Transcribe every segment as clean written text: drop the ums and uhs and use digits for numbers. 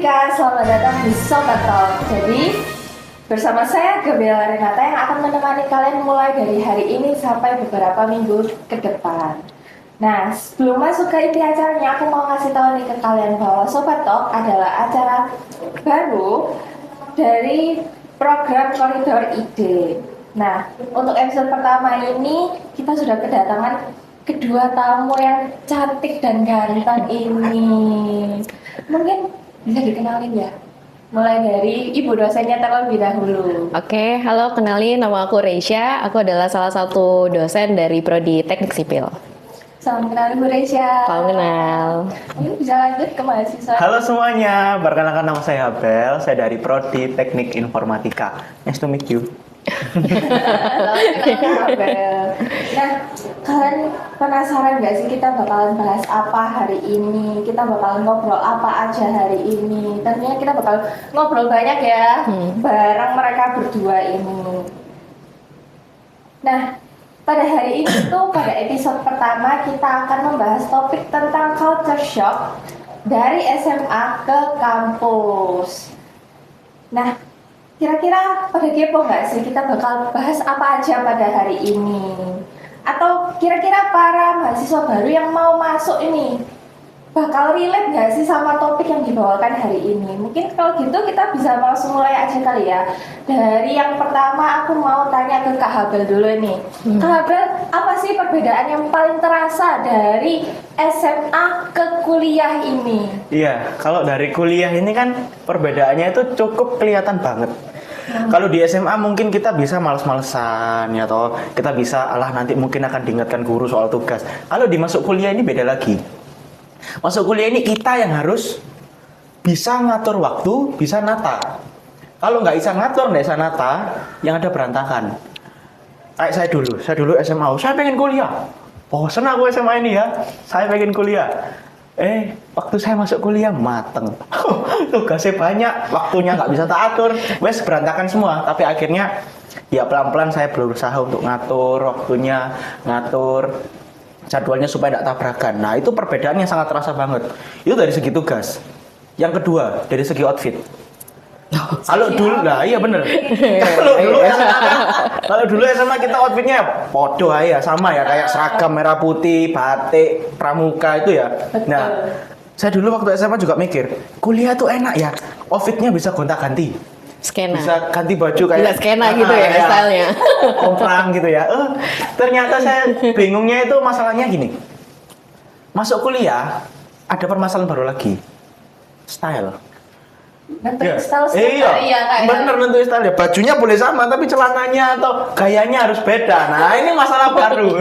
Kak, selamat datang di Sobat Talk. Jadi, bersama saya Gabriela Renata yang akan menemani kalian mulai dari hari ini sampai beberapa minggu ke depan. Nah, sebelum masuk ke inti acaranya, aku mau kasih tahu nih ke kalian bahwa Sobat Talk adalah acara baru dari program Koridor Ide. Nah, untuk episode pertama ini kita sudah kedatangan kedua tamu yang cantik dan ganteng ini. Mungkin bisa dikenalin ya? Mulai dari ibu dosennya terlebih dahulu. Oke, halo, kenalin, nama aku Reisha. Aku adalah salah satu dosen dari Prodi Teknik Sipil. Salam kenal Bu Reisha. Salam kenal. Mungkin bisa lanjut ke mahasiswa. Halo semuanya, perkenalkan nama saya Abel. Saya dari Prodi Teknik Informatika. Nice to meet you. Salam kenal Abel. Nah, kalian penasaran gak sih kita bakalan bahas apa hari ini? Kita bakalan ngobrol apa aja hari ini? Tentunya kita bakal ngobrol banyak ya bareng mereka berdua ini. Nah, pada hari ini tuh pada episode pertama kita akan membahas topik tentang culture shock dari SMA ke kampus. Nah, kira-kira pada kepo nggak sih kita bakal bahas apa aja pada hari ini? Atau kira-kira para mahasiswa baru yang mau masuk ini bakal relate nggak sih sama topik yang dibawakan hari ini? Mungkin kalau gitu kita bisa langsung mulai aja kali ya. Dari yang pertama aku mau tanya ke Kak Habel dulu nih. Kak Habel, apa sih perbedaan yang paling terasa dari SMA ke kuliah ini? Iya, kalau dari kuliah ini kan perbedaannya itu cukup kelihatan banget. Kalau di SMA mungkin kita bisa males-malesan ya toh. Kita bisa nanti mungkin akan diingatkan guru soal tugas. Kalau di masuk kuliah ini beda lagi. Masuk kuliah ini kita yang harus bisa ngatur waktu, bisa nata. Kalau nggak bisa ngatur, nggak bisa nata, yang ada berantakan. Kayak saya dulu SMA, saya pengen kuliah. Bosan aku SMA ini ya, saya pengen kuliah. Waktu saya masuk kuliah mateng. Tugasnya banyak, waktunya nggak bisa tak atur. Wes berantakan semua, tapi akhirnya ya pelan-pelan saya berusaha untuk ngatur waktunya, ngatur jadwalnya supaya tidak tabrakan. Nah, itu perbedaan yang sangat terasa banget. Itu dari segi tugas. Yang kedua, dari segi outfit. Kalau dulu, iya bener. Kalau dulu SMA kita outfitnya podo ya, sama ya, kayak seragam merah putih, batik, pramuka itu ya. Nah, saya dulu waktu SMA juga mikir, kuliah tuh enak ya, outfitnya bisa gonta-ganti. Skena. Bisa ganti baju kayak Bisa skena gitu ya, stylenya. Komplang gitu ya. Ternyata saya bingungnya itu masalahnya gini. Masuk kuliah ada permasalahan baru lagi. Style. Nentuin style kayak bener nentuin style ya. Bajunya boleh sama tapi celananya atau gayanya harus beda. Nah, ini masalah baru.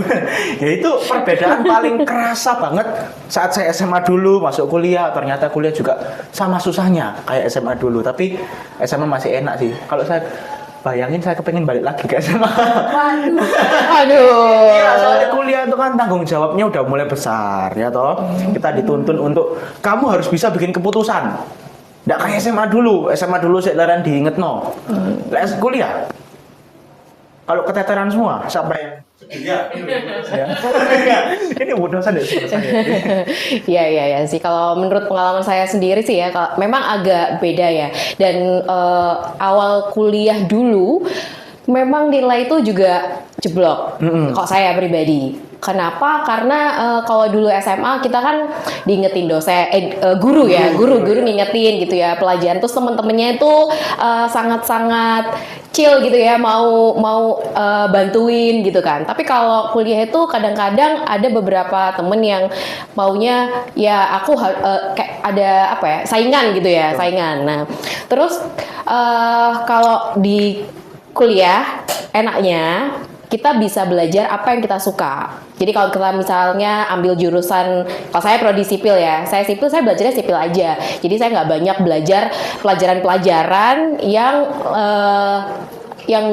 Ya itu perbedaan paling kerasa banget saat saya SMA dulu masuk kuliah. Ternyata kuliah juga sama susahnya kayak SMA dulu, tapi SMA masih enak sih. Kalau saya bayangin saya kepengen balik lagi ke SMA. Aduh. Iya, soalnya kuliah itu kan tanggung jawabnya udah mulai besar ya toh. Kita dituntun untuk kamu harus bisa bikin keputusan. Nggak kayak SMA dulu saya leren diinget no. Kuliah, kalau keteteran semua, siapa yang sedih ya? Ini dosen deh sebenarnya. Iya sih. Kalau menurut pengalaman saya sendiri sih ya, memang agak beda ya. Dan awal kuliah dulu, memang nilai itu juga jeblok. Kok saya pribadi. Kenapa? Karena kalau dulu SMA kita kan diingetin dosen, guru ya, guru ngingetin gitu ya pelajaran. Terus teman-temannya itu sangat-sangat chill gitu ya, mau bantuin gitu kan. Tapi kalau kuliah itu kadang-kadang ada beberapa temen yang maunya ya aku kayak ada apa ya, saingan gitu ya, saingan. Nah, terus kalau di kuliah enaknya kita bisa belajar apa yang kita suka. Jadi kalau kita misalnya ambil jurusan, kalau saya prodi sipil ya, saya sipil, saya belajarnya sipil aja. Jadi saya nggak banyak belajar pelajaran-pelajaran yang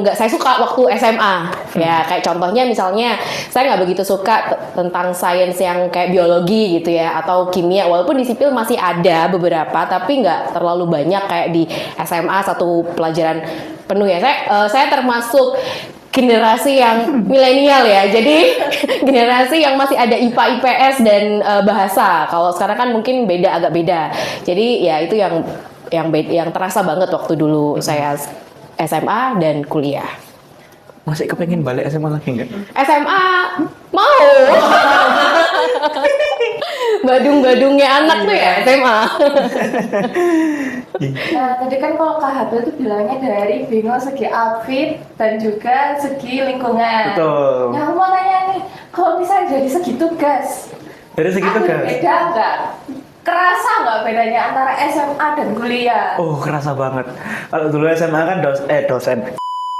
nggak saya suka waktu SMA. Ya kayak contohnya misalnya saya nggak begitu suka tentang sains yang kayak biologi gitu ya, atau kimia. Walaupun di sipil masih ada beberapa, tapi nggak terlalu banyak kayak di SMA satu pelajaran penuh ya. Saya termasuk generasi yang milenial ya, jadi generasi yang masih ada IPA, IPS dan bahasa. Kalau sekarang kan mungkin agak beda. Jadi ya itu yang yang terasa banget waktu dulu saya SMA dan kuliah. Masih kepengen balik SMA lagi nggak? SMA mau. Badung-badungnya anak tuh ya SMA. Nah, tadi kan kalau Kak Habel itu bilangnya dari bingung segi outfit dan juga segi lingkungan. Betul. Nah, aku mau nanya nih, kalau misalnya dari segi tugas, Dari segitu ada kan? beda nggak? Kerasa nggak bedanya antara SMA dan kuliah? Oh, kerasa banget. Kalau dulu SMA kan dosen.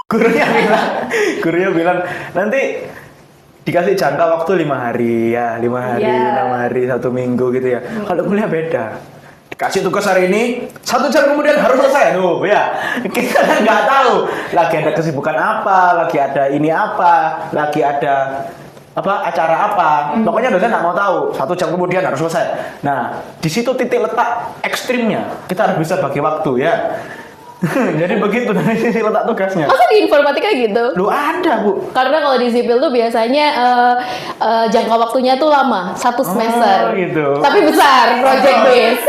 Gurunya bilang nanti dikasih jangka waktu 5 hari ya, 5 hari, Iya. 6 hari, 1 minggu gitu ya. Kalau kuliah beda. Dikasih tugas hari ini, 1 jam kemudian harus selesai. Tuh, ya. Kita kan nggak tahu lagi ada kesibukan apa, lagi ada ini apa, lagi ada acara apa. Pokoknya dosen nggak mau tahu. 1 jam kemudian harus selesai. Nah, di situ titik letak ekstrimnya. Kita harus bisa bagi waktu ya. Jadi begitu dari sisi letak tugasnya. Masa di informatika gitu? Lu ada, Bu. Karena kalau di sipil tuh biasanya jangka waktunya tuh lama, 1 semester. Gitu. Tapi besar, project base.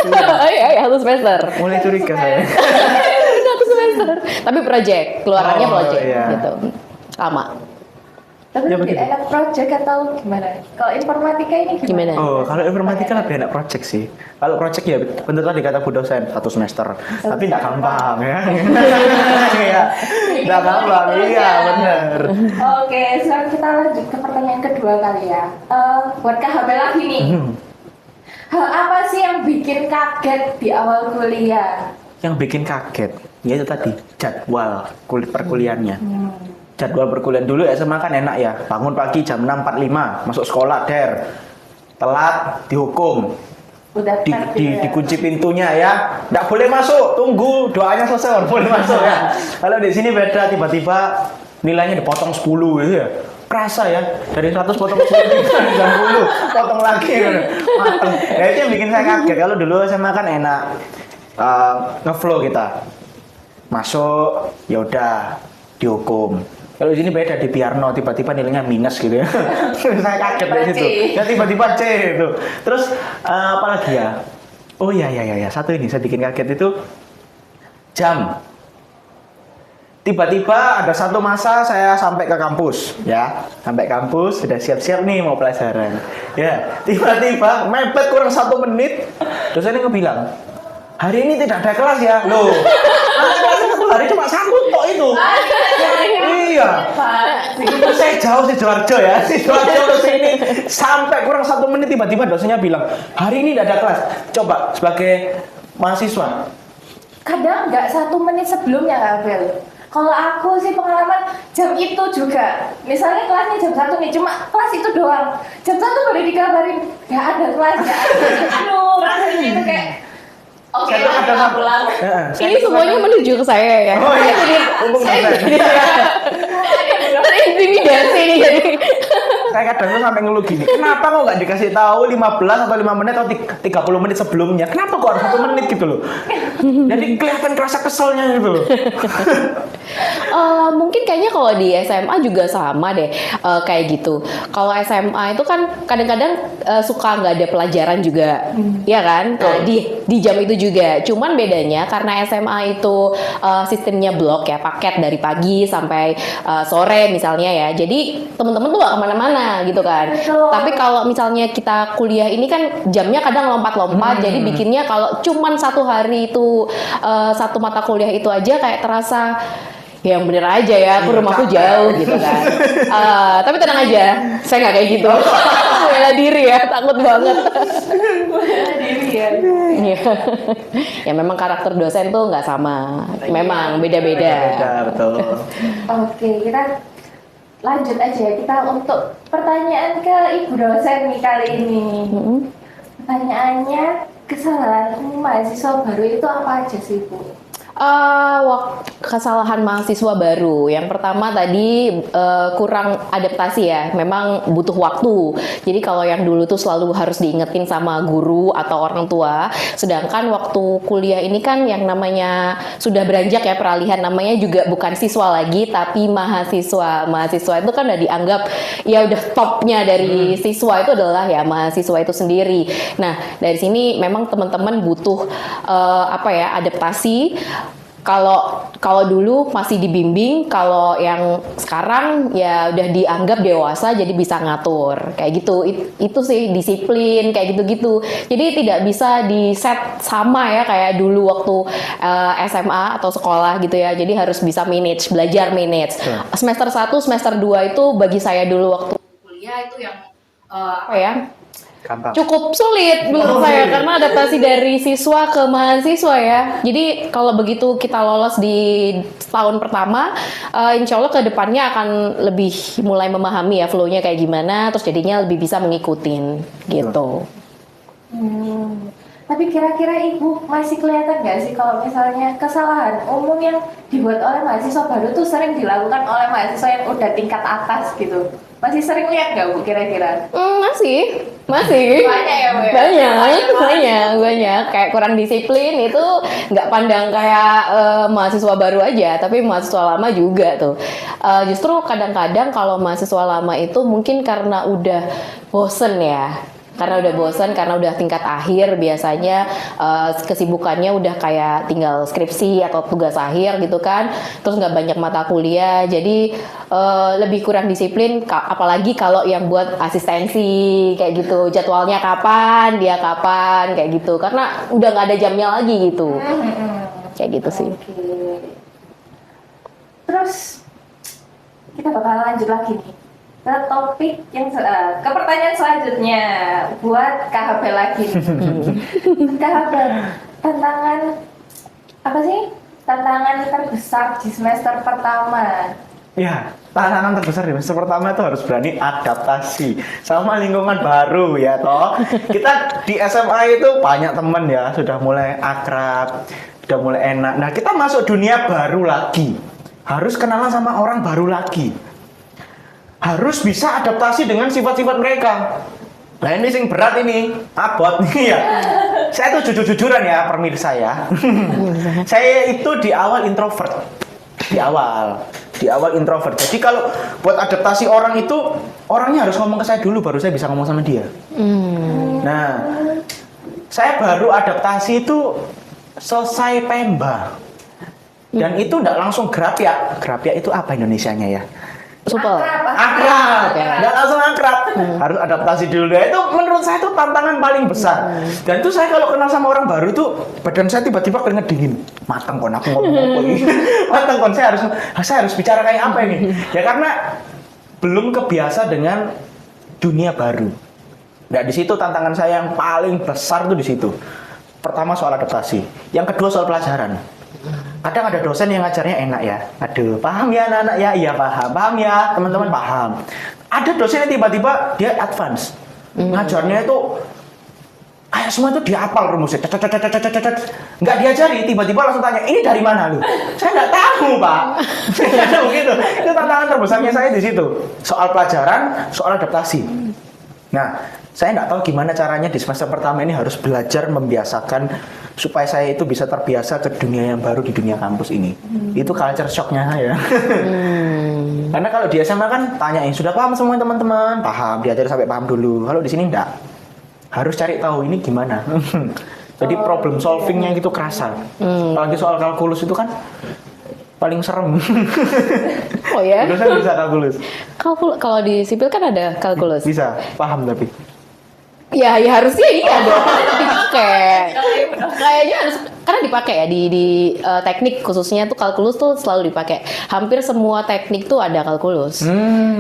Iya, 1 semester. Mulai curiga saya. 1 semester. Tapi project, keluarannya Oh, project iya. gitu. Lama. Tapi Ya, lebih begitu. enak project atau gimana? Kalau informatika ini Gimana? Oh, kalau informatika lebih enak project sih. Kalau project ya bener tadi kata Bu dosen 1 semester. Tapi nggak gampang ya. Iya. Nggak gampang. Iya, bener. Oke, sekarang kita lanjut ke pertanyaan kedua kali ya. Buat Kak Habel lagi nih. Hal apa sih yang bikin kaget di awal kuliah? Yang bikin kaget, ya itu tadi jadwal perkuliahannya. Jadwal perkuliahan dulu SMA kan enak ya. Bangun pagi jam 6.45, masuk sekolah der. Telat dihukum. Udah terbiasa. Dikunci pintunya ya. Nggak boleh masuk, tunggu doanya selesai baru boleh masuk ya. Kalau di sini beda, tiba-tiba nilainya dipotong 10 gitu ya. Kerasa ya, dari 100 potong 10, 90, potong lagi gitu. Mateng. Ya itu yang bikin saya kaget. Kalau dulu SMA kan enak. Ngeflow kita. Masuk, ya udah dihukum. Kalau di sini beda, di Piarno tiba-tiba nilainya minus gitu ya. Saya kaget dari situ. Ya tiba-tiba C itu. Terus apa lagi ya? Oh ya, satu ini saya bikin kaget itu jam. Tiba-tiba ada satu masa saya sampai ke kampus, ya, sampai kampus sudah siap-siap nih mau pelajaran, ya, tiba-tiba mepet kurang 1 menit, dosennya ngebilang, hari ini tidak ada kelas ya, loh, kelasnya 1 hari cuma 1 tok itu, iya, itu saya jauh Sidoarjo ya, Sidoarjo ke sini sampai kurang 1 menit tiba-tiba dosennya bilang, hari ini tidak ada kelas, coba sebagai mahasiswa. Kadang nggak 1 menit sebelumnya Kak Habel. Kalau aku sih pengalaman jam itu juga. Misalnya kelasnya jam 1 nih, cuma kelas itu doang. Jam 1 baru dikabarin, nggak ada kelas, nggak ada. Aduh, rasanya itu kayak oke Saya lah, ada kita pulang. Ini semuanya menuju ke saya ya. Oh iya, untung dosen. Terintimidasi nih jadi. Saya kadang tuh sampai ngeluh gini, kenapa kok nggak dikasih tahu 15 atau 5 menit atau 30 menit sebelumnya? Kenapa kok harus 1 menit gitu loh? Jadi kelihatan kerasa keselnya gitu loh. Mungkin kayaknya kalau di SMA juga sama deh kayak gitu. Kalau SMA itu kan kadang-kadang suka nggak ada pelajaran juga, ya kan? Nah, di jam itu juga. Cuman bedanya karena SMA itu sistemnya blok ya, paket dari pagi sampai sore misalnya ya. Jadi teman-teman tuh gak kemana-mana gitu kan. Betul. Tapi kalau misalnya kita kuliah ini kan jamnya kadang lompat-lompat, jadi bikinnya kalau cuman 1 hari itu 1 mata kuliah itu aja kayak terasa ya yang bener aja ya, aku rumahku jauh gitu kan. Tapi tenang aja, saya nggak kayak gitu. Bela diri ya, takut banget. Diri ya. Iya. Ya memang karakter dosen tuh nggak sama, memang beda-beda. Beda, betul. Oke, kita lanjut aja. Kita untuk pertanyaan ke Ibu dosen nih kali ini. Pertanyaannya, kesalahan mahasiswa baru itu apa aja sih, Bu? Kesalahan mahasiswa baru. Yang pertama tadi kurang adaptasi ya. Memang butuh waktu. Jadi kalau yang dulu tuh selalu harus diingetin sama guru atau orang tua. Sedangkan waktu kuliah ini kan yang namanya sudah beranjak ya peralihan. Namanya juga bukan siswa lagi tapi mahasiswa. Mahasiswa itu kan udah dianggap ya udah topnya dari siswa itu adalah ya mahasiswa itu sendiri. Nah dari sini memang teman-teman butuh adaptasi. Kalau dulu masih dibimbing, kalau yang sekarang ya udah dianggap dewasa jadi bisa ngatur kayak gitu. Itu sih disiplin kayak gitu-gitu. Jadi tidak bisa di set sama ya kayak dulu waktu SMA atau sekolah gitu ya. Jadi harus bisa belajar manage. Semester 1, semester 2 itu bagi saya dulu waktu kuliah itu yang Gampang. cukup sulit menurut saya karena adaptasi dari siswa ke mahasiswa ya. Jadi kalau begitu kita lolos di tahun pertama, insya Allah ke depannya akan lebih mulai memahami ya flow-nya kayak gimana, terus jadinya lebih bisa mengikutin gitu. Tapi kira-kira Ibu masih kelihatan nggak sih kalau misalnya kesalahan umum yang dibuat oleh mahasiswa baru tuh sering dilakukan oleh mahasiswa yang udah tingkat atas gitu? Masih sering lihat nggak Bu kira-kira? Masih. Banyak ya Bu ya? Banyak. Kayak kurang disiplin itu nggak pandang kayak mahasiswa baru aja, tapi mahasiswa lama juga tuh. Justru kadang-kadang kalau mahasiswa lama itu mungkin karena udah bosen ya. Karena udah tingkat akhir biasanya kesibukannya udah kayak tinggal skripsi atau tugas akhir gitu kan, terus nggak banyak mata kuliah, jadi lebih kurang disiplin, apalagi kalau yang buat asistensi kayak gitu, jadwalnya kapan kayak gitu, karena udah nggak ada jamnya lagi gitu, kayak gitu sih. Terus kita bakal lanjut lagi nih ke topik yang ke pertanyaan selanjutnya buat KHP lagi. KHP, tantangan terbesar di semester pertama. Ya, tantangan terbesar di semester pertama itu harus berani adaptasi sama lingkungan baru ya toh. Kita di SMA itu banyak teman ya, sudah mulai akrab, sudah mulai enak. Nah, kita masuk dunia baru lagi. Harus kenalan sama orang baru lagi. Harus bisa adaptasi dengan sifat-sifat mereka. Nah ini sing berat ini, abot nih ya. Saya tuh jujur-jujuran ya pemirsa ya. Saya itu di awal introvert. Di awal introvert. Jadi kalau buat adaptasi orang itu, orangnya harus ngomong ke saya dulu baru saya bisa ngomong sama dia. Nah, saya baru adaptasi itu selesai Pemba. Dan itu enggak langsung grapyak. Grapyak itu apa Indonesianya ya? Supel. Akrab. Nggak langsung akrab. Harus adaptasi dulu. Ya, itu menurut saya itu tantangan paling besar. Dan itu saya kalau kenal sama orang baru itu badan saya tiba-tiba keringet dingin. Matang kon aku ngomong apa ini. Matang kon saya harus bicara kayak apa ini. Ya karena belum kebiasa dengan dunia baru. Nah, di situ tantangan saya yang paling besar tuh di situ. Pertama soal adaptasi. Yang kedua soal pelajaran. Kadang ada dosen yang ngajarnya enak ya. Aduh, paham ya anak-anak ya? Iya paham. Paham ya teman-teman paham. Ada dosen yang tiba-tiba dia advance. Ngajarnya itu kayak semua itu dihafal rumusnya. Nggak diajari, tiba-tiba langsung tanya, ini dari mana lu? Saya nggak tahu Pak. Begitu. Itu tantangan terbesarnya saya di situ. Soal pelajaran, soal adaptasi. Nah, saya nggak tahu gimana caranya di semester pertama ini harus belajar membiasakan supaya saya itu bisa terbiasa ke dunia yang baru di dunia kampus ini. Itu culture shock-nya saya. Karena kalau di SMA kan tanyain, sudah paham semua teman-teman? Paham, diajar sampai paham dulu. Kalau di sini enggak. Harus cari tahu ini gimana. Jadi problem solving-nya gitu kerasa. Apalagi soal kalkulus itu kan paling serem. Oh ya? Dosen bisa kalkulus. Kalau di sipil kan ada kalkulus. Bisa, paham tapi. Ya harusnya iya dong. Dipakai. Kayaknya harus karena dipakai ya di teknik khususnya tuh kalkulus tuh selalu dipakai. Hampir semua teknik tuh ada kalkulus.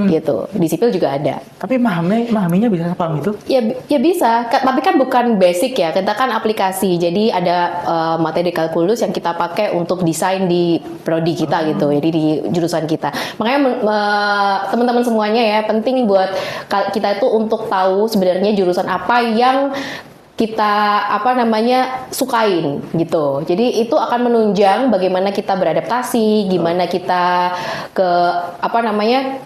Gitu. Di sipil juga ada. Tapi memahaminya bisa paham itu? Ya bisa, tapi kan bukan basic ya. Kita kan aplikasi. Jadi ada materi kalkulus yang kita pakai untuk desain di prodi kita gitu. Jadi di jurusan kita. Makanya teman-teman semuanya ya penting buat kita itu untuk tahu sebenarnya jurusan apa yang kita sukain gitu. Jadi itu akan menunjang bagaimana kita beradaptasi, gimana kita ke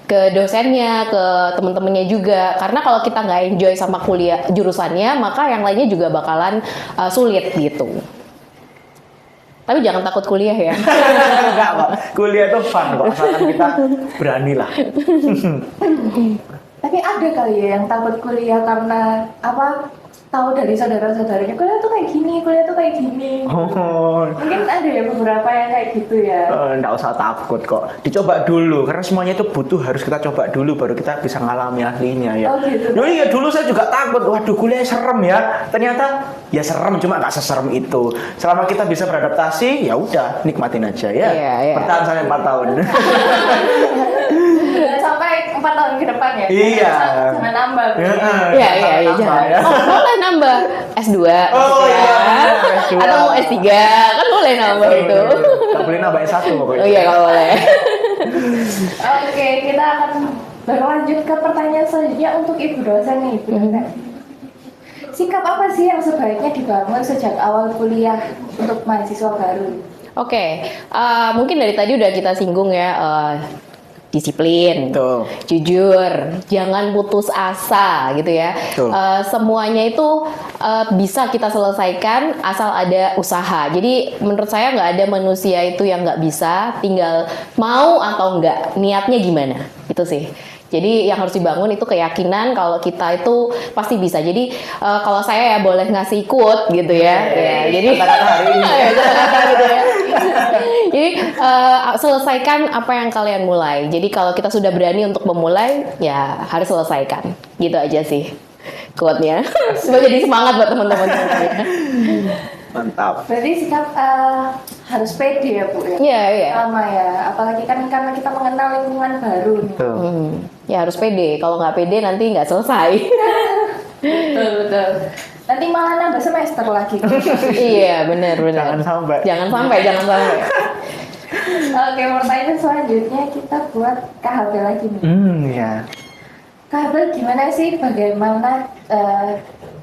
ke dosennya, ke teman-temannya juga. Karena kalau kita nggak enjoy sama kuliah jurusannya, maka yang lainnya juga bakalan sulit gitu. Tapi jangan takut kuliah ya. Enggak kok, kuliah itu fun kok, asalkan kita berani lah. Tapi ada kali ya yang takut kuliah karena tahu dari saudara-saudaranya kuliah tuh kayak gini, kuliah tuh kayak gini. Oh, Mungkin ada ya beberapa yang kayak gitu ya. nggak usah takut kok, dicoba dulu karena semuanya itu harus kita coba dulu baru kita bisa ngalami aslinya ya. Oh, gitu. Loh, iya dulu saya juga takut, waduh kuliah serem ya. Ternyata ya serem, cuma nggak seserem itu. Selama kita bisa beradaptasi, ya udah nikmatin aja ya. Iya. Bertahan sampai 4 tahun. Dan sampai 4 tahun ke depan ya. Iya. Jangan nambah. Iya, jangan. Ya. Oh, boleh nambah S2. Oh, gitu ya. iya, S2. Atau mau S3, kan boleh nambah itu. Nggak boleh nambah S1 pokoknya. Oh iya, kalau boleh. Oke, kita akan berlanjut ke pertanyaan selanjutnya untuk Ibu dosen nih, Ibu dosen. Sikap apa sih yang sebaiknya dibangun sejak awal kuliah untuk mahasiswa baru? Oke, mungkin dari tadi udah kita singgung ya, disiplin, Betul. jujur, jangan putus asa gitu ya. Betul. Semuanya itu bisa kita selesaikan asal ada usaha. Jadi menurut saya nggak ada manusia itu yang nggak bisa, tinggal mau atau nggak, niatnya gimana, itu sih. Jadi yang harus dibangun itu keyakinan kalau kita itu pasti bisa. Jadi kalau saya ya boleh ngasih quote gitu ya. Ya, jadi Kata-kata hari ini. kata-kata gitu ya. Jadi selesaikan apa yang kalian mulai. Jadi kalau kita sudah berani untuk memulai, ya harus selesaikan. Gitu aja sih quote-nya. Supaya jadi semangat buat teman-teman. Mantap. Berarti sikap harus pede ya Bu ya? Iya. Sama ya, apalagi kan karena kita mengenal lingkungan baru nih. Betul. Ya harus pede. Kalau nggak pede nanti nggak selesai. Betul. Nanti malah nambah semester lagi. Iya, benar. Jangan sampai. Jangan sampai. Oke, pertanyaan selanjutnya kita buat KHB lagi nih. Ya. KHB gimana sih bagaimana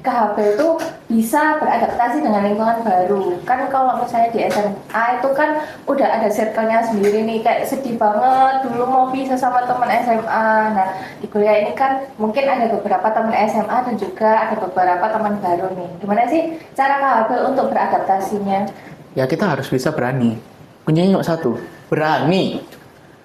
KHB itu bisa beradaptasi dengan lingkungan baru? Kan kalau misalnya di SMA itu kan udah ada circle-nya sendiri nih, kayak sedih banget dulu mau pisah sama teman SMA. Nah, di kuliah ini kan mungkin ada beberapa teman SMA dan juga ada beberapa teman baru nih. Gimana sih cara KHB untuk beradaptasinya? Ya kita harus bisa berani. Kuncinya cuma satu, berani.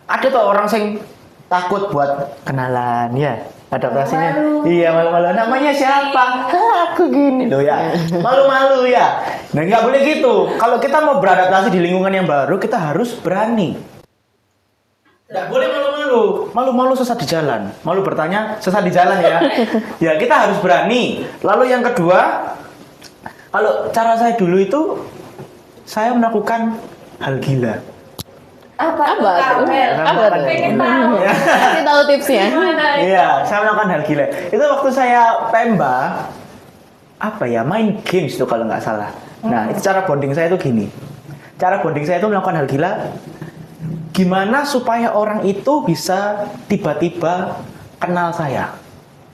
Ada tuh orang yang takut buat kenalan ya. Adaptasinya, Malu. iya malu-malu. Namanya siapa? Aku gini loh ya, malu-malu ya. Nah nggak boleh gitu. Kalau kita mau beradaptasi di lingkungan yang baru, kita harus berani. Nggak boleh malu-malu. Malu-malu sesat di jalan. Malu bertanya sesat di jalan ya. Ya kita harus berani. Lalu yang kedua, kalau cara saya dulu itu, saya melakukan hal gila. Apa tuh? Apa tuh? KHB? Pengen tahu. Kasih tahu tipsnya. Gimana? Iya, saya melakukan hal gila. Itu waktu saya Pemba, main games tuh kalau nggak salah. Nah, itu cara bonding saya tuh gini. Cara bonding saya itu melakukan hal gila. Gimana supaya orang itu bisa tiba-tiba kenal saya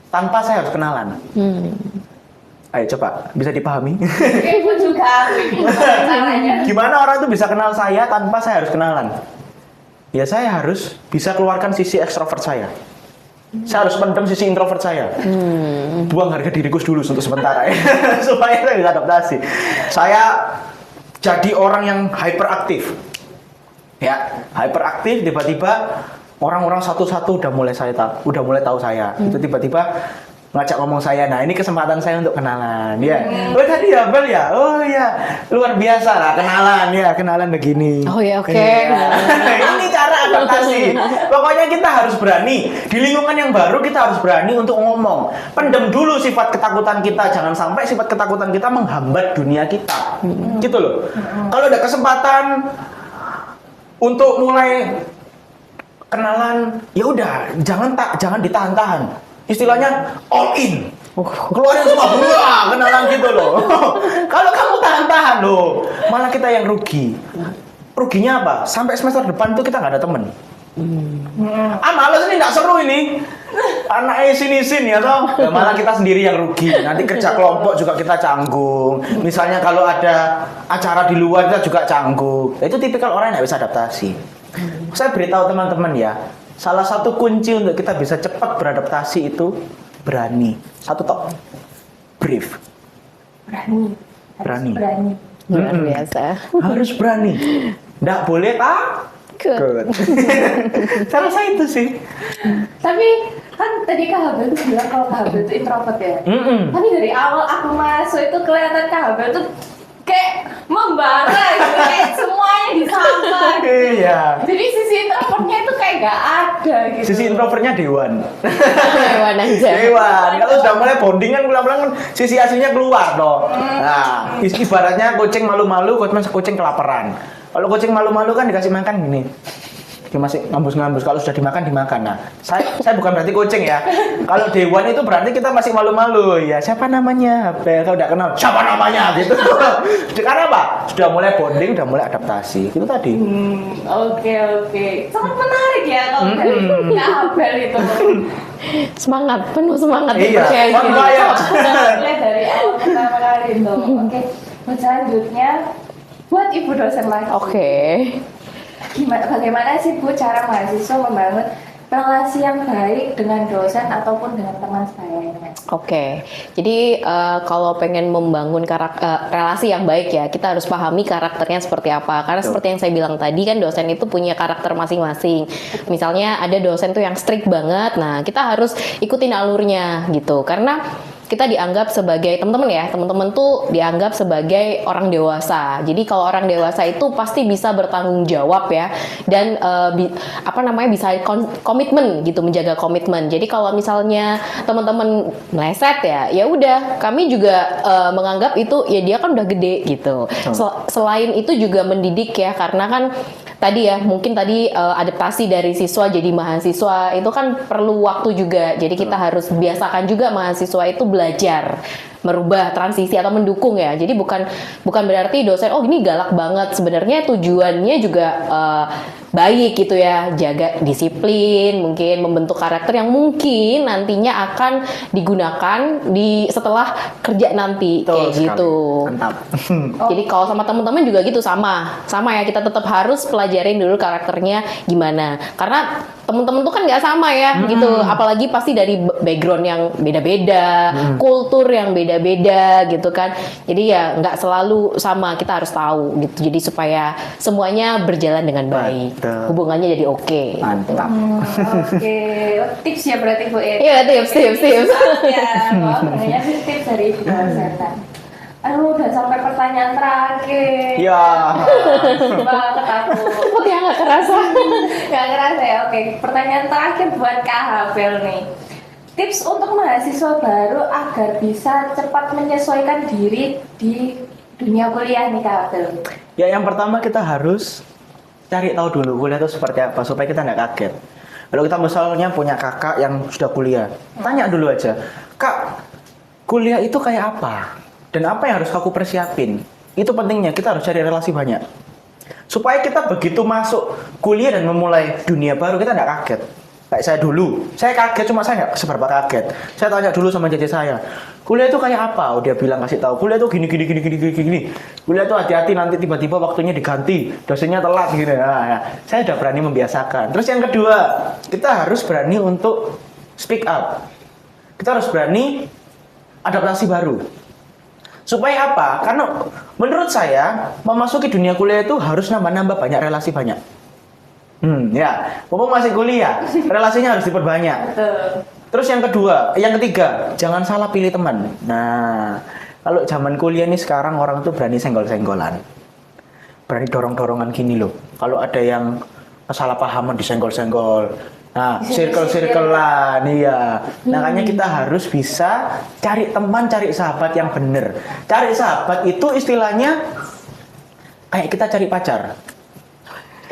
tanpa saya harus kenalan. Ayo coba, bisa dipahami? Ibu juga aku ini caranya. Gimana orang itu bisa kenal saya tanpa saya harus kenalan? Ya saya harus bisa keluarkan sisi ekstrovert saya. Saya harus pendam sisi introvert saya. Buang harga diriku dulu untuk sementara ya. Supaya saya bisa adaptasi. Saya jadi orang yang hyperaktif. Ya, hyperaktif tiba-tiba orang-orang satu-satu udah mulai tahu saya. Itu tiba-tiba ngajak ngomong saya. Nah, ini kesempatan saya untuk kenalan. Ya. Oh, tadi ya, Bel ya. Oh iya, luar biasa lah kenalan begini. Oh ya, oke. Iya. Ini cara adaptasi. Pokoknya kita harus berani. Di lingkungan yang baru kita harus berani untuk ngomong. Pendem dulu sifat ketakutan kita. Jangan sampai sifat ketakutan kita menghambat dunia kita. Gitu loh. Kalau ada kesempatan untuk mulai kenalan, ya udah, jangan ditahan-tahan. Istilahnya all in. Keluarin semua, wah, kenalan gitu loh. Kalau kamu tahan-tahan loh, malah kita yang rugi. Ruginya apa? Sampai semester depan tuh kita nggak ada temen. Males ini, nggak seru ini. anaknya sini ya toh. Ya, malah kita sendiri yang rugi. Nanti kerja kelompok juga kita canggung. Misalnya kalau ada acara di luar kita juga canggung. Itu tipikal orang yang nggak bisa adaptasi. Saya beritahu teman-teman ya, salah satu kunci untuk kita bisa cepat beradaptasi itu berani. Satu tok, brief. Berani. Berani. Berani. Luar biasa. Harus berani. Nggak boleh takut. Saya rasa itu sih. Tapi kan tadi Kak Habel tuh bilang kalau Kak Habel itu introvert ya. Tapi dari awal aku masuk itu kelihatan Kak Habel tuh kayak membara gitu, kayak semuanya disapa gitu. Iya. Jadi sisi introvertnya itu kayak gak ada gitu. Sisi introvertnya Dewan. Hewan aja. Dewan. Kalau sudah mulai bonding kan pulang-pulang kan sisi aslinya keluar toh. Nah, ibaratnya kucing malu-malu, kucing kelaparan. Kalau kucing malu-malu kan dikasih makan gini. Dia masih ngambus-ngambus. Kalau sudah dimakan. Nah, saya bukan berarti kucing ya. Kalau Dewan itu berarti kita masih malu-malu. Ya, siapa namanya? Kalau udah kenal, siapa namanya? Gitu. Karena apa? Sudah mulai bonding, sudah mulai adaptasi. Itu tadi. Oke. Sangat menarik ya kalau dari Kak Habel itu. Semangat, penuh semangat. Iya, percaya on diri. fire. Mulai dari awal pertama kali itu. Oke. Buat selanjutnya, buat ibu dosen lagi. Oke. Bagaimana sih Bu cara mahasiswa membangun relasi yang baik dengan dosen ataupun dengan teman sebaya? Oke, jadi kalau pengen membangun relasi yang baik ya, kita harus pahami karakternya seperti apa. Karena seperti yang saya bilang tadi kan dosen itu punya karakter masing-masing. Misalnya ada dosen tuh yang strict banget, nah kita harus ikutin alurnya gitu. Karena kita dianggap sebagai teman-teman tuh dianggap sebagai orang dewasa. Jadi kalau orang dewasa itu pasti bisa bertanggung jawab ya, dan bisa komitmen gitu, menjaga komitmen. Jadi kalau misalnya teman-teman meleset ya udah, kami juga menganggap itu ya dia kan udah gede gitu. Selain itu juga mendidik ya, karena kan tadi ya mungkin adaptasi dari siswa jadi mahasiswa itu kan perlu waktu juga. Jadi kita harus biasakan juga mahasiswa itu belajar merubah transisi atau mendukung ya. Jadi bukan berarti dosen ini galak banget. Sebenarnya tujuannya juga baik gitu ya, jaga disiplin, mungkin membentuk karakter yang mungkin nantinya akan digunakan setelah kerja nanti. Betul kayak sekali. gitu. Mantap. Jadi kalau sama teman-teman juga gitu sama ya, kita tetap harus pelajarin dulu karakternya gimana. Karena teman-teman tuh kan nggak sama ya gitu, apalagi pasti dari background yang beda-beda, kultur yang beda-beda gitu kan. Jadi ya nggak selalu sama, kita harus tahu gitu. Jadi supaya semuanya berjalan dengan baik. Betul. Hubungannya jadi oke. Mantap. Oke. Tips ya berarti Bu ya. Iya, tips. Ya, makanya tips dari ibu dosen. Aduh, udah sampai pertanyaan terakhir. Ya. Banget aku. Seperti yang nggak kerasa. Gak kerasa ya. Oke, pertanyaan terakhir buat Kak Habel nih. Tips untuk mahasiswa baru agar bisa cepat menyesuaikan diri di dunia kuliah nih Kak Habel. Ya, yang pertama kita harus cari tahu dulu kuliah itu seperti apa supaya kita nggak kaget. Kalau kita misalnya punya kakak yang sudah kuliah, tanya dulu aja, Kak, kuliah itu kayak apa? Dan apa yang harus aku persiapin? Itu pentingnya, kita harus cari relasi banyak. Supaya kita begitu masuk kuliah dan memulai dunia baru, kita nggak kaget. Kayak saya dulu, saya kaget, cuma saya nggak seberapa kaget. Saya tanya dulu sama jajan saya, kuliah itu kayak apa? Oh, dia bilang kasih tahu, kuliah itu gini. Kuliah itu hati-hati nanti tiba-tiba waktunya diganti, dosennya telat gini. Nah, saya udah berani membiasakan. Terus yang kedua, kita harus berani untuk speak up. Kita harus berani adaptasi baru. Supaya apa? Karena menurut saya memasuki dunia kuliah itu harus nambah-nambah banyak relasi banyak. Mumpung masih kuliah, relasinya harus diperbanyak. Betul. Terus yang ketiga, jangan salah pilih teman. Nah, kalau zaman kuliah nih sekarang orang tuh berani senggol-senggolan. Berani dorong-dorongan gini loh. Kalau ada yang kesalahpahaman disenggol-senggol. Nah, circle-circlean, iya. Makanya kita harus bisa cari teman, cari sahabat yang bener. Cari sahabat itu istilahnya kayak kita cari pacar.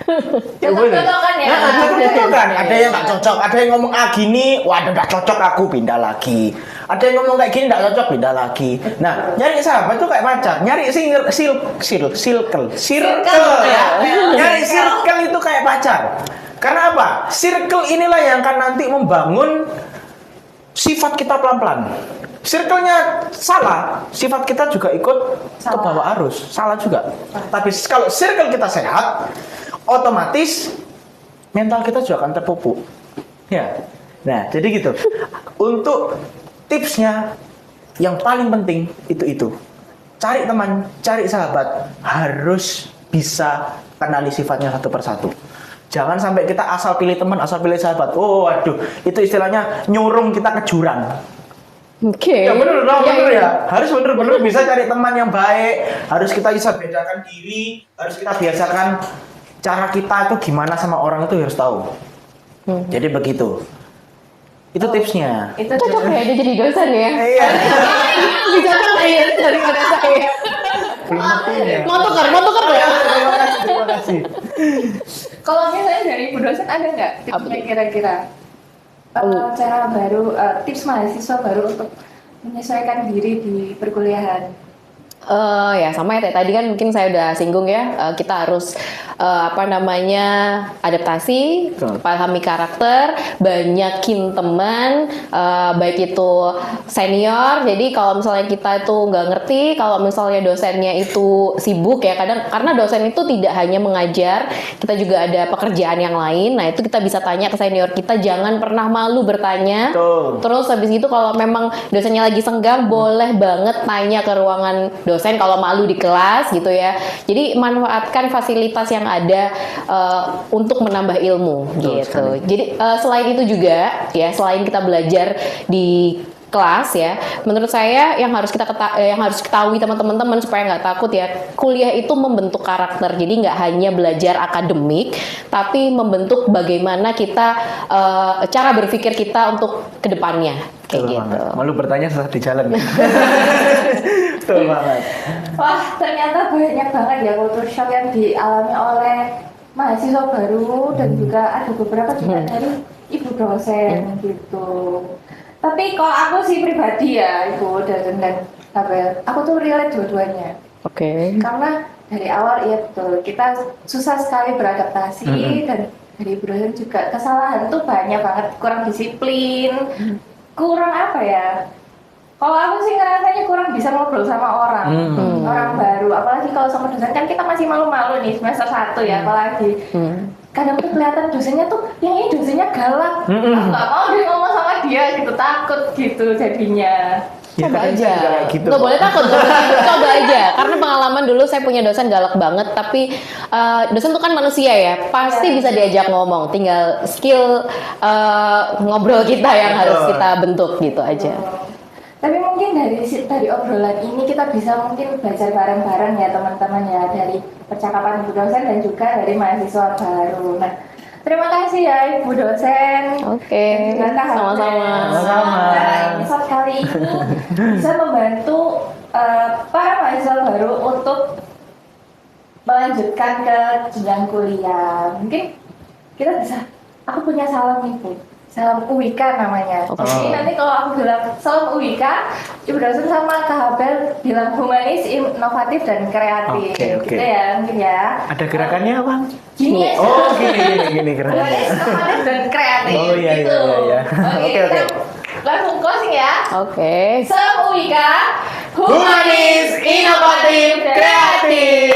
Cocok-cocokan ya. Cocok-cocokan. Ada yang nggak cocok, ada yang ngomong gini, waduh nggak cocok aku pindah lagi. Ada yang ngomong kayak gini nggak cocok pindah lagi. Nah, nyari sahabat tuh kayak pacar, nyari circle ya. Nyari circle itu kayak pacar. Karena apa? Circle inilah yang akan nanti membangun sifat kita pelan-pelan. Circle-nya salah, sifat kita juga ikut ke bawah arus, salah juga. Tapi kalau circle kita sehat, otomatis mental kita juga akan terpupuk. Ya. Nah, jadi gitu. Untuk tipsnya yang paling penting itu. Cari teman, cari sahabat, harus bisa kenali sifatnya satu persatu. Jangan sampai kita asal pilih teman, asal pilih sahabat. Oh, waduh, itu istilahnya nyurung kita ke jurang. Oke. Ya bener, bener iya. ya. Harus bener-bener bisa cari teman yang baik. Harus kita bisa bedakan diri. Harus kita biasakan cara kita itu gimana sama orang itu harus tahu. Jadi begitu. Itu tipsnya. Itu Cocok ya dia jadi dosen ya. Iya. Lebih cocok ya daripada saya. Mau tukar ya. Terima kasih. Kalau misalnya dari Bu dosen ada nggak tipsnya kira-kira cara baru, tips mahasiswa baru untuk menyesuaikan diri di perkuliahan? Ya sama ya tadi kan mungkin saya udah singgung ya, kita harus adaptasi, pahami karakter, banyakin teman, baik itu senior. Jadi kalau misalnya kita itu nggak ngerti, kalau misalnya dosennya itu sibuk ya, kadang karena dosen itu tidak hanya mengajar, kita juga ada pekerjaan yang lain. Nah itu kita bisa tanya ke senior kita, jangan pernah malu bertanya. Betul. Terus habis itu kalau memang dosennya lagi senggang, boleh banget tanya ke ruangan dosen kalau malu di kelas gitu ya. Jadi manfaatkan fasilitas yang ada untuk menambah ilmu. Betul gitu. sekali. Jadi selain itu juga ya, selain kita belajar di kelas ya, menurut saya yang harus ketahui teman-teman supaya nggak takut ya, kuliah itu membentuk karakter. Jadi nggak hanya belajar akademik, tapi membentuk bagaimana kita cara berpikir kita untuk kedepannya kayak Betul gitu. banget. Malu bertanya saat di jalan. Betul banget. Wah, ternyata banyak banget ya culture shock yang dialami oleh mahasiswa baru dan juga ada beberapa juga dari ibu dosen gitu. Tapi kalau aku sih pribadi ya, ibu dosen dan Abel, aku tuh relate dua-duanya. Oke. Karena dari awal ya betul, kita susah sekali beradaptasi dan dari ibu dosen juga kesalahan tuh banyak banget, kurang disiplin, kurang apa ya? Kalau aku sih ngerasanya kurang bisa ngobrol sama orang, orang baru. Apalagi kalau sama dosen kan kita masih malu-malu nih semester 1 ya, apalagi. Kadang tuh kelihatan dosennya tuh, yang ini dosennya galak. Aku nggak mau deh ngomong sama dia gitu, takut gitu jadinya. Coba kadang aja, saya juga kayak gitu. nggak boleh takut, coba aja. Karena pengalaman dulu saya punya dosen galak banget, tapi dosen tuh kan manusia ya, pasti bisa diajak ngomong. Tinggal skill ngobrol kita yang harus kita bentuk gitu aja. Tapi mungkin dari obrolan ini kita bisa mungkin belajar bareng-bareng ya teman-teman ya, dari percakapan ibu dosen dan juga dari mahasiswa baru. Nah, terima kasih ya ibu dosen. Oke, Dan juga Kak sama-sama. Hafiz. Sama-sama. Nah, episode kali ini bisa membantu para mahasiswa baru untuk melanjutkan ke jenjang kuliah. Mungkin kita bisa, aku punya salam nih Bu. Salam UWIK namanya. Jadi nanti kalau aku bilang salam UWIK, Ibu dosen sama Kak Habel bilang humanis, inovatif dan kreatif. Oke. Gitu ya, mungkin ya. Ada gerakannya apa? Gini. Oh, gini gerakannya. Humanis, inovatif dan kreatif. Oh, iya, gitu. iya. Oke. kita langsung closing ya. Oke. Salam UWIK, Humanis, inovatif, kreatif.